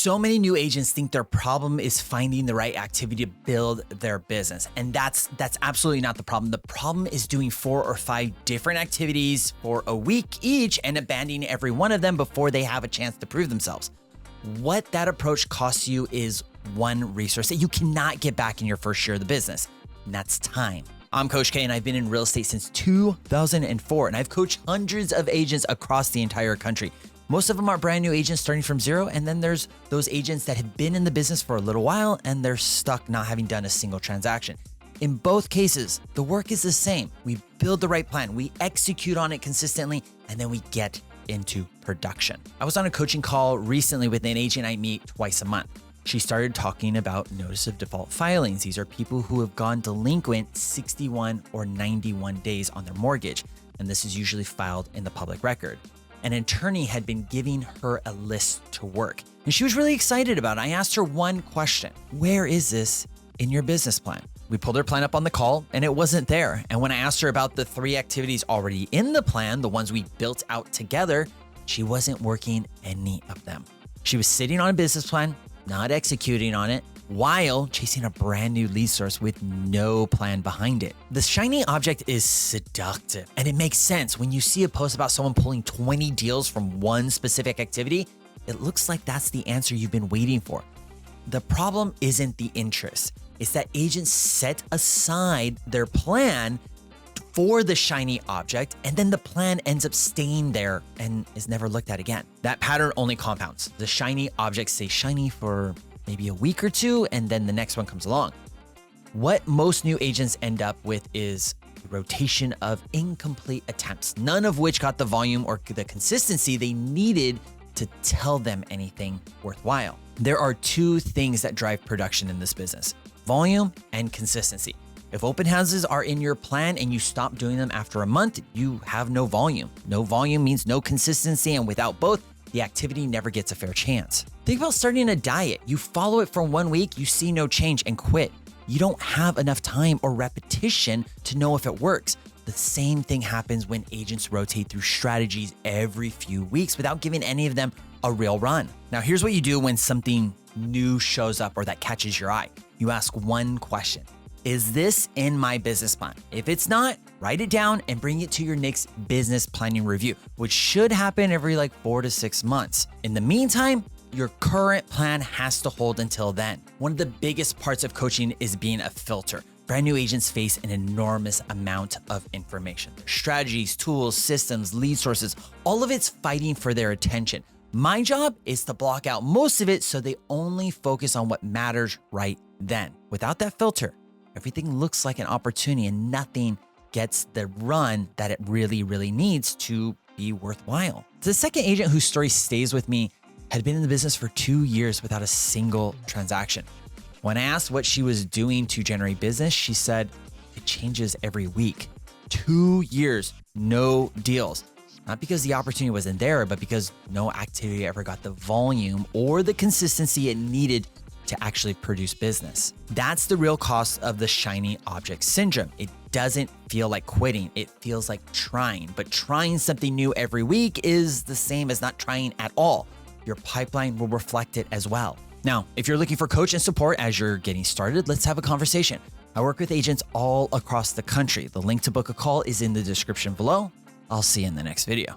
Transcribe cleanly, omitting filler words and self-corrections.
So many new agents think their problem is finding the right activity to build their business. And that's absolutely not the problem. The problem is doing 4 or 5 different activities for a week each and abandoning every one of them before they have a chance to prove themselves. What that approach costs you is one resource that you cannot get back in your first year of the business, and that's time. I'm Coach K, and I've been in real estate since 2004, and I've coached hundreds of agents across the entire country. Most of them are brand new agents starting from zero, and then there's those agents that have been in the business for a little while and they're stuck not having done a single transaction. In both cases, the work is the same. We build the right plan, we execute on it consistently, and then we get into production. I was on a coaching call recently with an agent I meet twice a month. She started talking about notice of default filings. These are people who have gone delinquent 61 or 91 days on their mortgage, and this is usually filed in the public record. An attorney had been giving her a list to work, and she was really excited about it. I asked her one question: where is this in your business plan? We pulled her plan up on the call and it wasn't there. And when I asked her about the 3 activities already in the plan, the ones we built out together, she wasn't working any of them. She was sitting on a business plan, not executing on it, while chasing a brand new lead source with no plan behind it. The shiny object is seductive, and it makes sense. When you see a post about someone pulling 20 deals from one specific activity, it looks like that's the answer you've been waiting for. The problem isn't the interest. It's that agents set aside their plan for the shiny object, and then the plan ends up staying there and is never looked at again. That pattern only compounds. The shiny objects stay shiny for maybe a week or 2, and then the next one comes along. What most new agents end up with is a rotation of incomplete attempts, none of which got the volume or the consistency they needed to tell them anything worthwhile. There are 2 things that drive production in this business: volume and consistency. If open houses are in your plan and you stop doing them after a month, you have no volume. No volume means no consistency, and without both, the activity never gets a fair chance. Think about starting a diet. You follow it for 1 week, you see no change and quit. You don't have enough time or repetition to know if it works. The same thing happens when agents rotate through strategies every few weeks without giving any of them a real run. Now, here's what you do when something new shows up or that catches your eye. You ask one question: is this in my business plan? If it's not, write it down and bring it to your next business planning review, which should happen every 4 to 6 months. In the meantime, your current plan has to hold until then. One of the biggest parts of coaching is being a filter. Brand new agents face an enormous amount of information. Their strategies, tools, systems, lead sources, all of it's fighting for their attention. My job is to block out most of it so they only focus on what matters right then. Without that filter, everything looks like an opportunity and nothing gets the run that it really needs to be worthwhile. The second agent whose story stays with me had been in the business for 2 years without a single transaction. When I asked what she was doing to generate business, she said it changes every week. 2 years, no deals. Not because the opportunity wasn't there, but because no activity ever got the volume or the consistency it needed to actually produce business. That's the real cost of the shiny object syndrome. It doesn't feel like quitting, it feels like trying. But trying something new every week is the same as not trying at all. Your pipeline will reflect it as well. Now, if you're looking for coach and support as you're getting started, let's have a conversation. I work with agents all across the country. The link to book a call is in the description below. I'll see you in the next video.